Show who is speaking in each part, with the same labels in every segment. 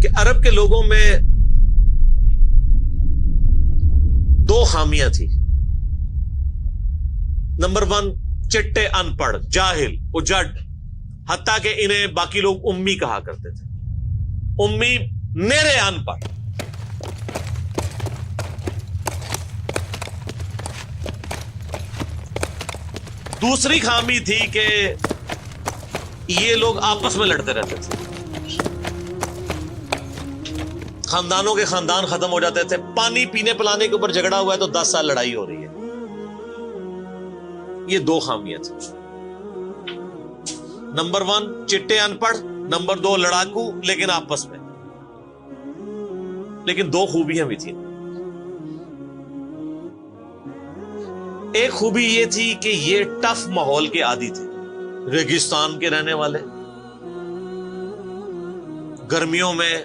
Speaker 1: کہ عرب کے لوگوں میں دو خامیاں تھی. نمبر 1 چٹے ان پڑھ جاہل اجڑ، حتیٰ کہ انہیں باقی لوگ امی کہا کرتے تھے. امی نیرے ان پڑھ. دوسری خامی تھی کہ یہ لوگ آپس میں لڑتے رہتے تھے، خاندانوں کے خاندان ختم ہو جاتے تھے. پانی پینے پلانے کے اوپر جھگڑا ہوا ہے تو 10 سال لڑائی ہو رہی ہے. یہ دو خامیاں تھیں. نمبر 1 چٹے ان پڑھ، نمبر 2 لڑاکو لیکن آپس میں. لیکن دو خوبیاں بھی تھیں. ایک خوبی یہ تھی کہ یہ ٹف ماحول کے عادی تھے، ریگستان کے رہنے والے، گرمیوں میں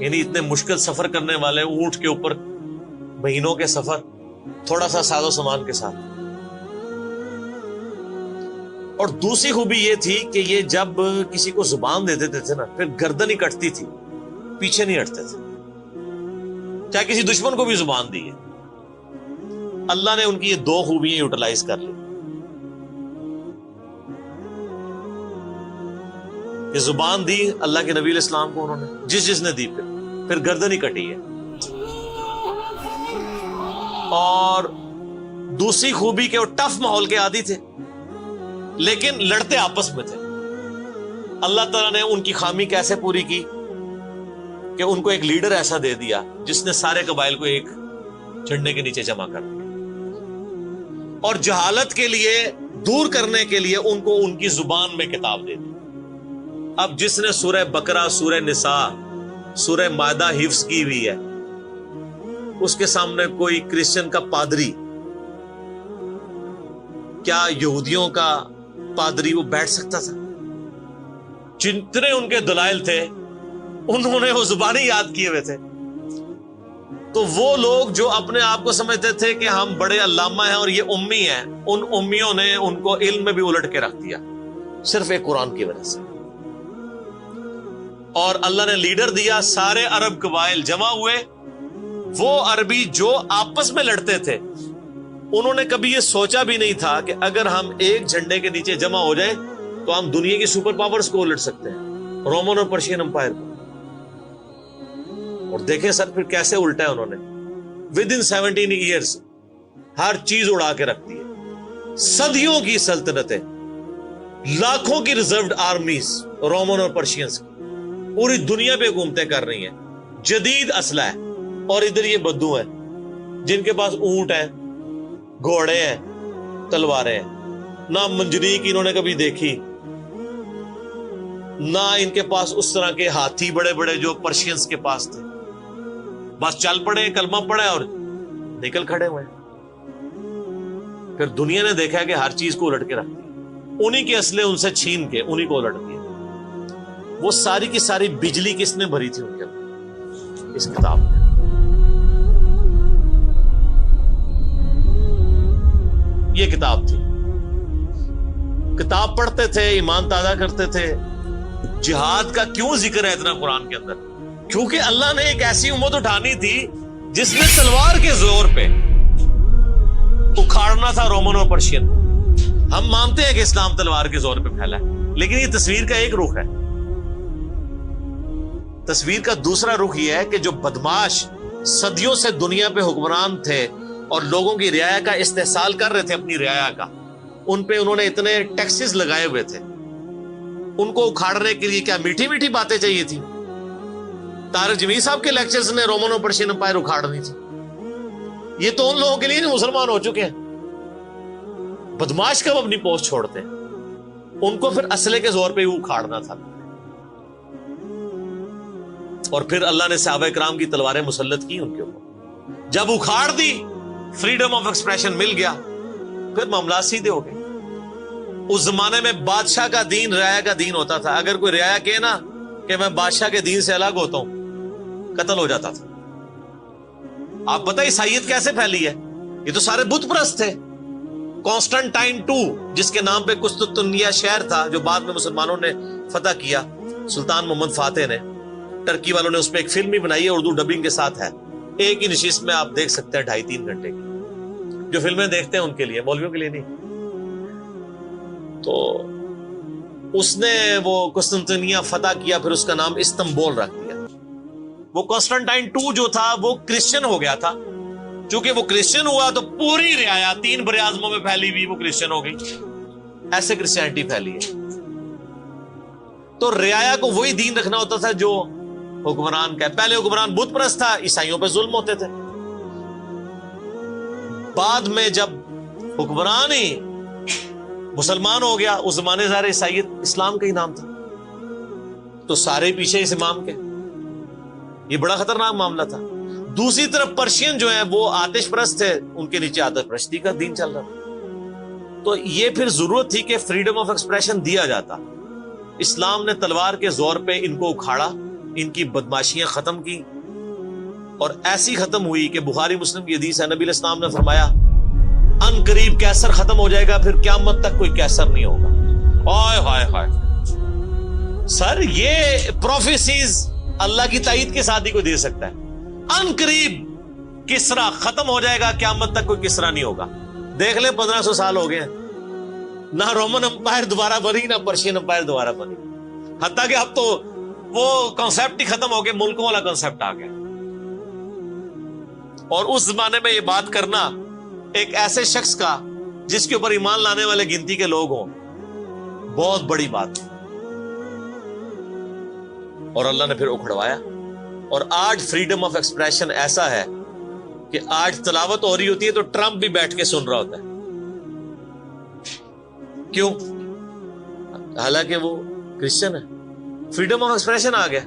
Speaker 1: یعنی اتنے مشکل سفر کرنے والے، اونٹ کے اوپر مہینوں کے سفر، تھوڑا سا ساز و سامان کے ساتھ. اور دوسری خوبی یہ تھی کہ یہ جب کسی کو زبان دے دیتے تھے نا، پھر گردن ہی کٹتی تھی، پیچھے نہیں ہٹتے تھے، چاہے کسی دشمن کو بھی زبان دی ہے. اللہ نے ان کی یہ دو خوبیاں یوٹیلائز کر لی. یہ زبان دی اللہ کے نبی علیہ السلام کو انہوں نے، جس نے دی پھر گردن ہی کٹی ہے. اور دوسری خوبی کہ وہ ٹف ماحول کے عادی تھے لیکن لڑتے آپس میں تھے. اللہ تعالیٰ نے ان کی خامی کیسے پوری کی کہ ان کو ایک لیڈر ایسا دے دیا جس نے سارے قبائل کو ایک جھنڈے کے نیچے جمع کر دیا، اور جہالت کے لیے دور کرنے کے لیے ان کو ان کی زبان میں کتاب دے دی. اب جس نے سورہ بقرہ، سورہ نساء، سورہ مائدہ حفظ کی ہوئی ہے، اس کے سامنے کوئی کرسچن کا پادری، کیا یہودیوں کا پادری وہ بیٹھ سکتا تھا؟ جتنے ان کے دلائل تھے انہوں نے وہ زبانی یاد کیے ہوئے تھے. تو وہ لوگ جو اپنے آپ کو سمجھتے تھے کہ ہم بڑے علامہ ہیں اور یہ امی ہیں، ان امیوں نے ان کو علم میں بھی الٹ کے رکھ دیا صرف ایک قرآن کی وجہ سے. اور اللہ نے لیڈر دیا، سارے عرب قبائل جمع ہوئے. وہ عربی جو آپس میں لڑتے تھے انہوں نے کبھی یہ سوچا بھی نہیں تھا کہ اگر ہم ایک جھنڈے کے نیچے جمع ہو جائیں تو ہم دنیا کی سپر پاورز کو الٹ سکتے ہیں، رومن اور پرشین امپائر کو. اور دیکھیں سر پھر کیسے الٹا ہے انہوں نے. ود ان 17 ایئرز ہر چیز اڑا کے رکھ دی ہے. صدیوں کی سلطنتیں، لاکھوں کی ریزروڈ آرمیز رومن اور پرشینز کی پوری دنیا پہ حکومتیں کر رہی ہیں، جدید اسلحہ ہے. اور ادھر یہ بدو ہیں جن کے پاس اونٹ ہیں، گھوڑے ہیں، تلواریں ہیں. نہ منجنیق انہوں نے کبھی دیکھی، نہ ان کے پاس اس طرح کے ہاتھی بڑے بڑے جو پرشینز کے پاس تھے. بس چل پڑے، کلمہ پڑے اور نکل کھڑے ہوئے. پھر دنیا نے دیکھا کہ ہر چیز کو الٹ کے رکھ دیا، انہی کے اسلحے ان سے چھین کے انہی کو الٹ دیا. وہ ساری کی ساری بجلی کس نے بھری تھی ان کے اندر؟ اس کتاب میں. یہ کتاب تھی. کتاب پڑھتے تھے، ایمان تازہ کرتے تھے. جہاد کا کیوں ذکر ہے اتنا قرآن کے اندر؟ کیونکہ اللہ نے ایک ایسی امت اٹھانی تھی جس نے تلوار کے زور پہ اکھاڑنا تھا رومن اور پرشین. ہم مانتے ہیں کہ اسلام تلوار کے زور پہ پھیلا ہے، لیکن یہ تصویر کا ایک رخ ہے. تصویر کا دوسرا رخ یہ ہے کہ جو بدماش صدیوں سے دنیا پہ حکمران تھے اور لوگوں کی رعایا کا استحصال کر رہے تھے، اپنی رعایا کا، ان پہ انہوں نے اتنے ٹیکسز لگائے ہوئے تھے. ان کو اکھاڑنے کے لیے کیا میٹھی میٹھی باتیں چاہیے تھی؟ طارق جمیل صاحب کے لیکچرز نے رومن اور پرشین امپائر اکھاڑنی تھی. یہ تو ان لوگوں کے لیے مسلمان ہو چکے ہیں. بدماش کب اپنی پوسٹ چھوڑتے ہیں؟ ان کو پھر اسلحے کے زور پہ ہی اکھاڑنا تھا. اور پھر اللہ نے صحابہ کرام کی تلواریں مسلط کی ان کے اوپر. جب اکھاڑ دی، فریڈم آف ایکسپریشن مل گیا، پھر معاملات سیدھے ہو گئے. اس زمانے میں بادشاہ کا دین رعایا کا دین ہوتا تھا. اگر کوئی رعایا کہے نا کہ میں بادشاہ کے دین سے الگ ہوتا ہوں، قتل ہو جاتا تھا. آپ پتہ عیسائیت کیسے پھیلی ہے؟ یہ تو سارے بت پرست تھے. کانسٹنٹائن 2 جس کے نام پہ قسطنطنیہ شہر تھا جو بعد میں مسلمانوں نے فتح کیا، سلطان محمد فاتح نے، ٹرکی والوں نے اس پہ ایک فلم بھی بنائی ہے، اردو ڈبنگ کے ساتھ ہے، ایک ہی نشست میں آپ دیکھ سکتے ہیں 2.5-3 گھنٹے کی. جو فلمیں دیکھتے ہیں ان کے لیے، مولویوں کے لیے نہیں. تو اس نے وہ قسطنطنیہ فتح کیا، پھر اس کا نام استنبول رکھ دیا. وہ کانسٹنٹائن 2 جو تھا وہ کرسچن ہو گیا تھا. چونکہ وہ کرسچن ہوا تو پوری رعایا 3 بر اعظموں میں پھیلی ہوئی وہ کرسچن ہو گئی. ایسے کرسچینٹی پھیلی ہے. تو رعایا کو وہی دین رکھنا ہوتا تھا جو حکمران کا ہے. پہلے حکمران بت پرست تھا، عیسائیوں پہ ظلم ہوتے تھے. بعد میں جب حکمران ہی مسلمان ہو گیا، اس زمانے ظاہر عیسائیت اسلام کا ہی نام تھا، تو سارے پیچھے اس امام کے. یہ بڑا خطرناک معاملہ تھا. دوسری طرف پرشین جو ہیں وہ آتش پرست تھے، ان کے نیچے آتش پرستی کا دین چل رہا تھا. تو یہ پھر ضرورت تھی کہ فریڈم آف ایکسپریشن دیا جاتا. اسلام نے تلوار کے زور پہ ان کو اکھاڑا، ان کی بدماشیاں ختم کی، اور ایسی ختم ہوئی کہ بخاری مسلم کی حدیث ہے، نبی علیہ السلام نے فرمایا ان قریب کیسر ختم ہو جائے گا، پھر قیامت تک کوئی کیسر نہیں ہوگا. ہائے ہائے ہائے سر، یہ پروفیسیز اللہ کی تائید کے ساتھ ہی کوئی دے سکتا ہے. ان قریب کسرا ختم ہو جائے گا، قیامت تک کوئی کسرا نہیں ہوگا. دیکھ لیں 1500 سال ہو گئے ہیں، نہ رومن امپائر دوبارہ بنی، نہ پرشین امپائر دوبارہ بنی. حتیٰ کہ اب تو وہ کانسیپٹ ہی ختم ہو گئے، ملکوں والا کانسیپٹ آ گیا. اور اس زمانے میں یہ بات کرنا ایک ایسے شخص کا جس کے اوپر ایمان لانے والے گنتی کے لوگ ہوں، بہت بڑی بات. اور اللہ نے پھر اکھڑوایا. اور آج فریڈم آف ایکسپریشن ایسا ہے کہ آج تلاوت ہو رہی ہوتی ہے تو ٹرمپ بھی بیٹھ کے سن رہا ہوتا ہے. کیوں؟ حالانکہ وہ کرسچن ہے. فریڈم آف ایکسپریشن آ گیا.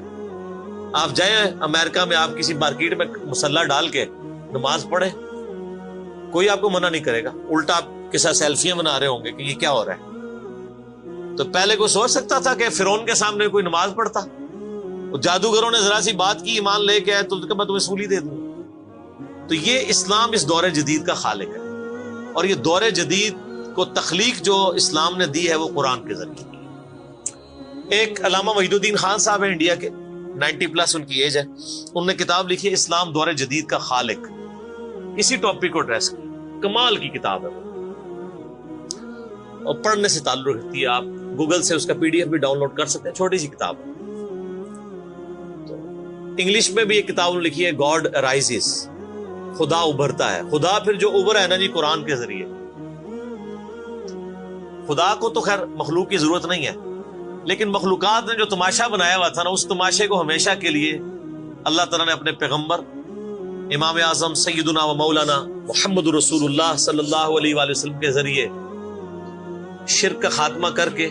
Speaker 1: آپ جائیں امریکہ میں، آپ کسی مارکیٹ میں مسلح ڈال کے نماز پڑھیں، کوئی آپ کو منع نہیں کرے گا. الٹا آپ کے ساتھ سیلفیاں بنا رہے ہوں گے کہ یہ کیا ہو رہا ہے. تو پہلے کوئی سوچ سکتا تھا کہ فرعون کے سامنے کوئی نماز پڑھتا؟ جادوگروں نے ذرا سی بات کی، ایمان لے کے آئے تو میں تمہیں سولی دے دوں. تو یہ اسلام اس دور جدید کا خالق ہے، اور یہ دور جدید کو تخلیق جو اسلام نے دی ہے وہ قرآن کے ذریعے. ایک علامہ وحید الدین خان صاحب ہیں انڈیا کے، 90+ ان کی ایج ہے. انہوں نے کتاب لکھی ہے اسلام دور جدید کا خالق. اسی ٹاپک کو ایڈریس کی، کمال کی کتاب ہے وہ، اور پڑھنے سے تعلق رکھتی ہے. آپ گوگل سے اس کا PDF بھی ڈاؤن لوڈ کر سکتے ہیں، چھوٹی سی کتاب ہے. انگلش میں بھی ایک کتاب لکھی ہے گاڈ رائزز، خدا ابھرتا ہے. خدا پھر جو ابھرا ہے نا جی قرآن کے ذریعے. خدا کو تو خیر مخلوق کی ضرورت نہیں ہے، لیکن مخلوقات نے جو تماشا بنایا ہوا تھا نا، اس تماشے کو ہمیشہ کے لیے اللہ تعالیٰ نے اپنے پیغمبر امام اعظم سیدنا و مولانا محمد رسول اللہ صلی اللہ علیہ وآلہ وسلم کے ذریعے شرک کا خاتمہ کر کے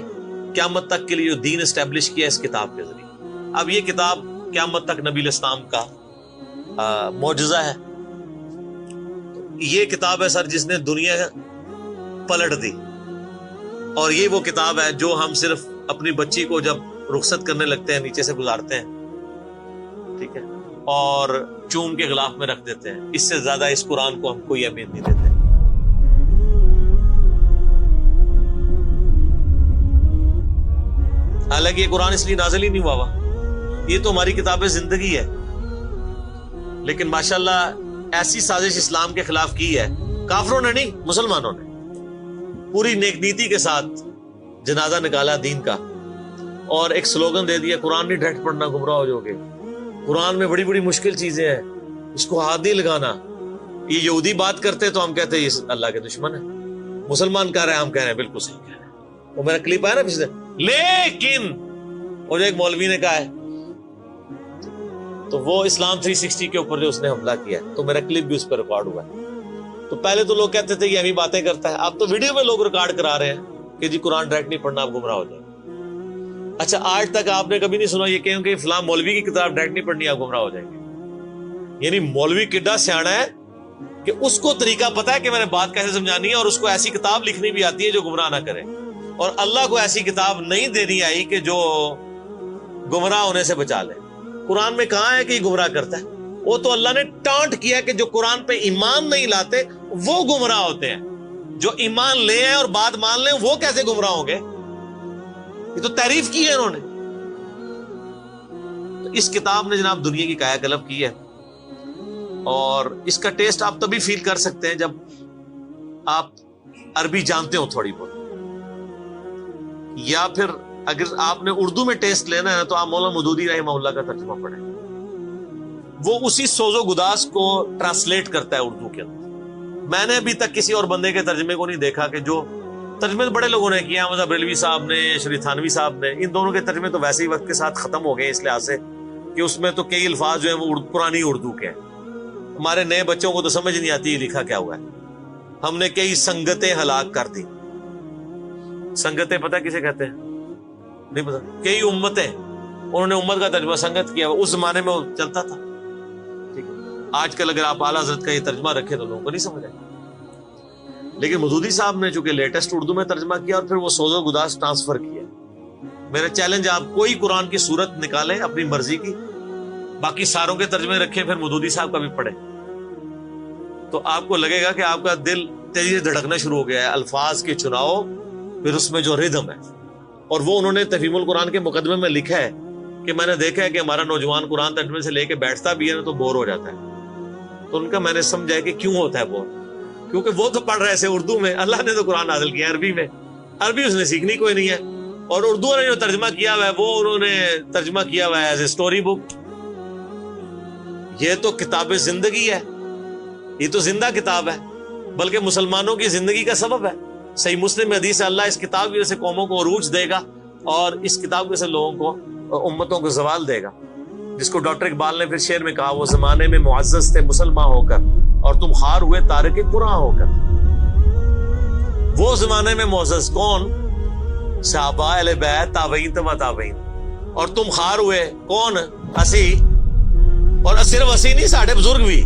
Speaker 1: قیامت تک کے لیے جو دین اسٹیبلش کیا اس کتاب کے ذریعے. اب یہ کتاب قیامت تک نبی علیہ السلام کا معجزہ ہے. یہ کتاب ہے سر جس نے دنیا پلٹ دی. اور یہ وہ کتاب ہے جو ہم صرف اپنی بچی کو جب رخصت کرنے لگتے ہیں نیچے سے گزارتے ہیں، ٹھیک ہے، اور چوم کے غلاف میں رکھ دیتے ہیں. اس سے زیادہ اس قرآن کو ہم کوئی اہمیت نہیں دیتے. حالانکہ یہ قرآن اس لیے نازل ہی نہیں ہوا ہوا، یہ تو ہماری کتاب زندگی ہے. لیکن ماشاءاللہ ایسی سازش اسلام کے خلاف کی ہے، کافروں نے نہیں، مسلمانوں نے پوری نیک نیتی کے ساتھ جنازہ نکالا دین کا، اور ایک سلوگن دے دیا قرآن نہیں ڈائریکٹ پڑھنا گمراہ ہو جاؤ گے. قرآن میں بڑی بڑی مشکل چیزیں ہیں، اس کو ہاتھ نہیں لگانا. یہ یہودی بات کرتے تو ہم کہتے ہیں یہ اللہ کے دشمن ہے. مسلمان کہہ رہے ہیں، ہم کہہ رہے ہیں بالکل صحیح کہہ رہے ہیں. وہ میرا کلپ آیا نا پچھلے، لیکن اور ایک مولوی نے کہا ہے تو وہ اسلام 360 کے اوپر جو اس نے حملہ کیا ہے، تو میرا کلپ بھی اس پہ ریکارڈ ہوا ہے. تو پہلے تو لوگ کہتے تھے یہ ہمیں باتیں کرتا ہے، اب تو ویڈیو میں لوگ ریکارڈ کرا رہے ہیں کہ جی قرآن ڈائریکٹ نہیں پڑھنا، آپ گمراہ ہو جائیں. اچھا آج تک آپ نے کبھی نہیں سنا یہ کہیں کہ فلاں مولوی کی کتاب ڈائریکٹ نہیں پڑھنی، آپ گمراہ ہو جائیں گے. یعنی مولوی کڈا سیاڑا ہے کہ اس کو طریقہ پتا ہے کہ میں نے بات کیسے سمجھانی ہے، اور اس کو ایسی کتاب لکھنی بھی آتی ہے جو گمراہ نہ کرے. اور اللہ کو ایسی کتاب نہیں دینی آئی کہ جو گمراہ ہونے سے بچا لے. قرآن میں کہاں ہے کہ یہ گمراہ کرتا ہے؟ وہ تو اللہ نے ٹانٹ کیا کہ جو قرآن پہ ایمان نہیں لاتے وہ گمراہ ہوتے ہیں. جو ایمان لے ہیں اور بات مان لیں وہ کیسے گمراہ ہوں گے؟ یہ تو تعریف کی ہے انہوں نے. تو اس کتاب نے جناب دنیا کی کایا کلب کی ہے، اور اس کا ٹیسٹ آپ تبھی فیل کر سکتے ہیں جب آپ عربی جانتے ہو تھوڑی بہت، یا پھر اگر آپ نے اردو میں ٹیسٹ لینا ہے تو آپ مولانا مودودی رحمہ اللہ کا ترجمہ پڑھیں، وہ اسی سوز و گداز کو ٹرانسلیٹ کرتا ہے اردو کے اندر۔ میں نے ابھی تک کسی اور بندے کے ترجمے کو نہیں دیکھا کہ جو ترجمے بڑے لوگوں نے کیا، مطلب بریلوی صاحب نے، شریف تھانوی صاحب نے، ان دونوں کے ترجمے تو ویسے ہی وقت کے ساتھ ختم ہو گئے اس لحاظ سے کہ اس میں تو کئی الفاظ جو ہیں وہ پرانی اردو کے ہیں، ہمارے نئے بچوں کو تو سمجھ نہیں آتی یہ لکھا کیا ہوا ہے۔ ہم نے کئی سنگتیں ہلاک کر دی۔ سنگتیں پتہ کسے کہتے ہیں؟ نہیں پتا۔ کئی امتیں، انہوں نے امت کا ترجمہ سنگت کیا، اس زمانے میں وہ چلتا تھا۔ ٹھیک ہے، آج کل اگر آپ اعلیٰ حضرت کا یہ ترجمہ رکھیں تو لوگوں کو نہیں سمجھ آئے، لیکن مودودی صاحب نے چونکہ لیٹسٹ اردو میں ترجمہ کیا اور پھر وہ سوز و گداز ٹرانسفر کیا۔ میرا چیلنج، آپ کوئی قرآن کی صورت نکالیں اپنی مرضی کی، باقی ساروں کے ترجمے رکھیں، پھر مودودی صاحب کا بھی پڑھیں، تو آپ کو لگے گا کہ آپ کا دل تیزی سے دھڑکنا شروع ہو گیا ہے۔ الفاظ کے چناؤ، پھر اس میں جو ردم ہے، اور وہ انہوں نے تفہیم القرآن کے مقدمے میں لکھا ہے کہ میں نے دیکھا ہے کہ ہمارا نوجوان قرآن ترجمے سے لے کے بیٹھتا بھی ہے نا تو بور ہو جاتا ہے، تو ان کا میں نے سمجھا کہ کیوں ہوتا ہے بور، کیونکہ وہ تو پڑھ رہے تھے اردو میں، اللہ نے تو قرآن نازل کیا عربی میں، عربی اس نے سیکھنی کوئی نہیں ہے، اور اردو نے جو ترجمہ کیا ہوا ہے وہ انہوں نے ترجمہ کیا ہوا ہے ایز اے اسٹوری بک۔ یہ تو کتاب زندگی ہے، یہ تو زندہ کتاب ہے، بلکہ مسلمانوں کی زندگی کا سبب ہے۔ صحیح مسلم میں حدیث ہے، اللہ اس کتاب کی وجہ سے قوموں کو عروج دے گا اور اس کتاب کی وجہ سے لوگوں کو، امتوں کو زوال دے گا، جس کو ڈاکٹر اقبال نے پھر شعر میں کہا، وہ زمانے میں معزز تھے مسلمان ہو کر اور تم خار ہوئے تارک قرآن ہو کر۔ وہ زمانے میں معزز کون؟ صحابہ، اہل بیت، تابعین، تبع تابعین، اور تم خار ہوئے کون؟ اسی، اور صرف اسی نہیں، ساڑھے بزرگ بھی۔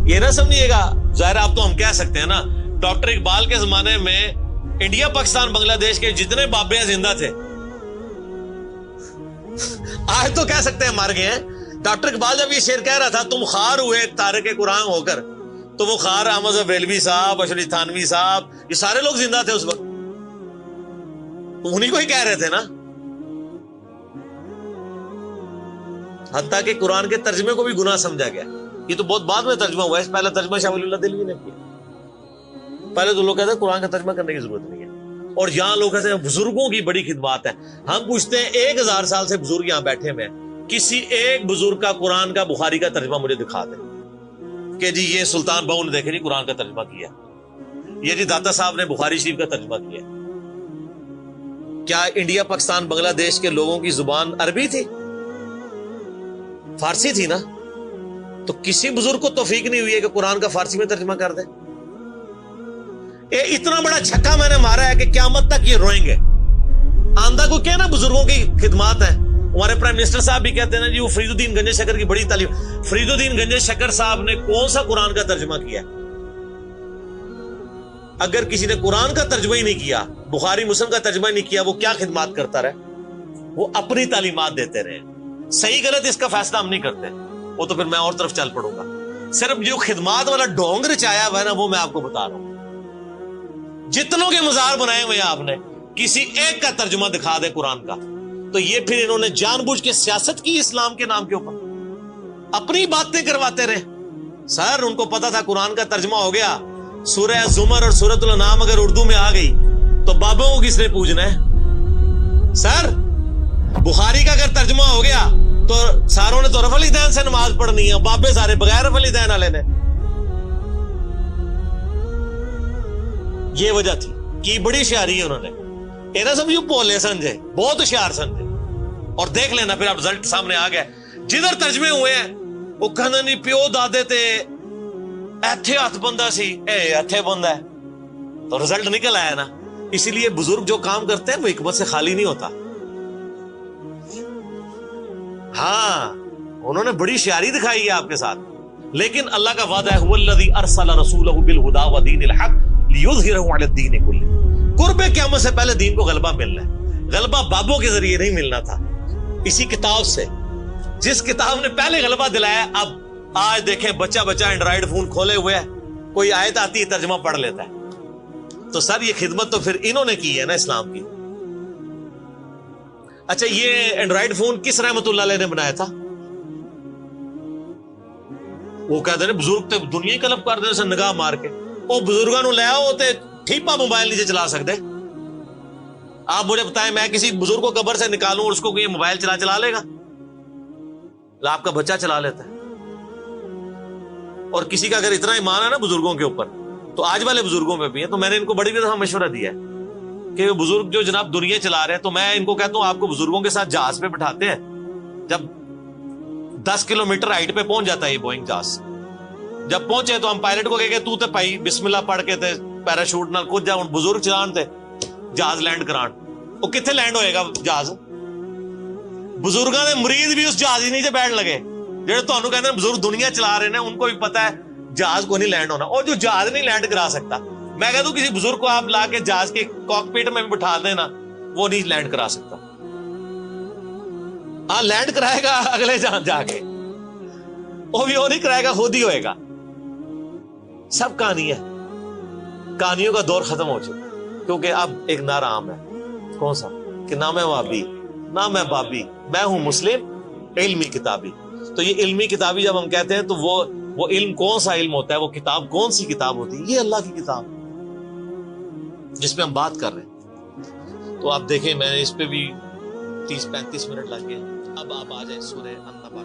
Speaker 1: یہ نہ سمجھیے گا، ظاہر آپ تو ہم کہہ سکتے ہیں نا، ڈاکٹر اقبال کے زمانے میں انڈیا، پاکستان، بنگلہ دیش کے جتنے بابے ہیں زندہ تھے، آج تو کہہ سکتے ہیں مر گئے ہیں۔ ڈاکٹر اقبال جب یہ شعر کہہ رہا تھا تم خار ہوئے تارک قرآن ہو کر، تو وہ خار احمد بریلوی صاحب، اشرف تھانوی صاحب، یہ سارے لوگ زندہ تھے اس وقت، انہی کو ہی کہہ رہے تھے نا۔ حتیٰ کہ قرآن کے ترجمے کو بھی گناہ سمجھا گیا، یہ تو بہت بعد میں ترجمہ ہوا ہے، پہلا ترجمہ شاہ ولی اللہ دہلوی نے کیا۔ پہلے تو لوگ کہتے ہیں قرآن کا ترجمہ کرنے کی ضرورت نہیں ہے، اور یہاں لوگ کہتے ہیں بزرگوں کی بڑی خدمات ہے۔ ہم پوچھتے ہیں 1000 سال سے بزرگ یہاں بیٹھے ہوئے ہیں، کسی ایک بزرگ کا قرآن کا بخاری کا ترجمہ مجھے دکھا دیں کہ جی یہ سلطان بہو نے دیکھے جی قرآن کا ترجمہ کیا، یہ جی داتا صاحب نے بخاری شریف کا ترجمہ کیا۔ کیا انڈیا، پاکستان، بنگلہ دیش کے لوگوں کی زبان عربی تھی؟ فارسی تھی نا؟ تو کسی بزرگ کو توفیق نہیں ہوئی ہے کہ قرآن کا فارسی میں ترجمہ کر دے۔ اتنا بڑا چھکا میں نے مارا ہے کہ قیامت تک یہ روئیں گے۔ آندہ کو کیا نا بزرگوں کی خدمات ہیں، ہمارے پرائم منسٹر صاحب بھی کہتے ہیں نا جی وہ فرید الدین گنج شکر کی بڑی تعلیم۔ فرید الدین گنج شکر صاحب نے کون سا قرآن کا ترجمہ کیا؟ اگر کسی نے قرآن کا ترجمہ ہی نہیں کیا، بخاری مسلم کا ترجمہ ہی نہیں کیا، وہ کیا خدمات کرتا رہے؟ وہ اپنی تعلیمات دیتے رہے۔ صحیح غلط اس کا فیصلہ ہم نہیں کرتے، وہ تو پھر میں اور طرف چل پڑوں گا۔ صرف جو خدمات والا ڈونگ رچایا ہوا ہے نا وہ میں آپ کو بتا رہا ہوں۔ جتنوں کے مزار بنائے ہوئے آپ نے، کسی ایک کا ترجمہ دکھا دے قرآن کا، تو یہ پھر انہوں نے جان بوجھ کے سیاست کی اسلام کے نام کے اوپر، اپنی باتیں کرواتے رہے۔ سر ان کو پتا تھا قرآن کا ترجمہ ہو گیا، سورہ زمر اور سورۃ الانعام اگر اردو میں آ گئی تو بابوں کو کس نے پوجنا ہے؟ سر بخاری کا اگر ترجمہ ہو گیا تو ساروں نے تو رفع الیدین سے نماز پڑھنی ہے، بابے سارے بغیر رفع الیدین والے نے۔ یہ وجہ تھی کہ بڑی ہوشیاری ہے انہوں نے، یہ نہ سمجھو بولے سمجھے، بہت ہوشیار سمجھے۔ اور دیکھ لینا پھر اب رزلٹ سامنے آ گیا، جدھر ترجمے ہوئے ہیں وہ کہنا نہیں پیو دادے تے ایتھے ہاتھ بندہ سی، اے ایتھے بندہ ہے، تو رزلٹ نکل آیا نا۔ اسی لیے بزرگ جو کام کرتے ہیں وہ حکمت سے خالی نہیں ہوتا۔ ہاں انہوں نے بڑی شیاری دکھائی ہے آپ کے ساتھ، لیکن اللہ کا وعدہ ہے هو الذی ارسل رسولہ بالہدی ودین الحق لیظہرہ علی الدین کلہ۔ قرب قیامت سے پہلے دین کو غلبہ ملنا ہے، غلبہ بابوں کے ذریعے نہیں ملنا تھا، اسی کتاب سے، جس کتاب نے پہلے غلبہ دلایا۔ اب آج دیکھیں بچہ اینڈرائیڈ فون کھولے ہوئے ہے، کوئی آیت آتی ہے ترجمہ پڑھ لیتا ہے۔ تو سر یہ خدمت تو پھر انہوں نے کی ہے نا اسلام کی۔ اچھا یہ اینڈرائڈ فون کس رحمت اللہ علیہ نے بنایا تھا؟ وہ کہتے ہیں بزرگ تے دنیا ہی کلپ کر دے نگاہ مار کے. وہ بزرگوں نو لے آؤ تے ٹھیپا موبائل نیچے چلا سکتے. آپ مجھے بتائیں میں کسی بزرگ کو قبر سے نکالوں اور اس کو یہ موبائل چلا لے گا؟ آپ کا بچہ چلا لیتا ہے. اور کسی کا اگر اتنا ایمان ہے نا بزرگوں کے اوپر تو آج والے بزرگوں پہ بھی ہے. تو میں نے ان کو بڑی دفعہ مشورہ دیا ہے کہ بزرگ جو جناب دنیا چلا رہے ہیں تو میں ان کو کہتا ہوں آپ کو بزرگوں کے ساتھ جہاز پہ بٹھاتے ہیں. جب 10 کلومیٹر ہائٹ پہ پہنچ جاتا ہے یہ بوئنگ جہاز, جب پہنچے تو ہم پائلٹ کو کہے تو تے پائی بسم اللہ پڑھ کے تے پیراشوٹ نال کود جا. بزرگ چلان تے جہاز لینڈ کران, وہ کتنے لینڈ ہوئے گا جہاز؟ بزرگاں دے مرید بھی اس جہاز ہی نیچے بیٹھ لگے. جہاں تمہیں کہتے ہیں بزرگ دنیا چلا رہے ہیں ان کو بھی پتا ہے جہاز کو نہیں لینڈ ہونا. اور جو جہاز نہیں لینڈ کرا سکتا, میں کہتا ہوں کسی بزرگ کو آپ لا کے جہاز کے کاک پیٹ میں بھی بٹھا دینا, وہ نہیں لینڈ کرا سکتا. ہاں لینڈ کرائے گا اگلے جہاں جا کے, وہ بھی وہ نہیں کرائے گا, خود ہی ہوئے گا. سب کہانی ہے, کہانیوں کا دور ختم ہو چکا کیونکہ اب ایک نعرہ عام ہے. کون سا؟ کہ نہ میں وابی نہ میں بابی, میں ہوں مسلم علمی کتابی. تو یہ علمی کتابی جب ہم کہتے ہیں تو وہ علم کون سا علم ہوتا ہے, وہ کتاب کون سی کتاب ہوتی ہے؟ یہ اللہ کی کتاب جس پہ ہم بات کر رہے ہیں. تو آپ دیکھیں میں نے اس پہ بھی 30-35 منٹ لگ گئے. اب آپ آ جائیں سورہ النبأ.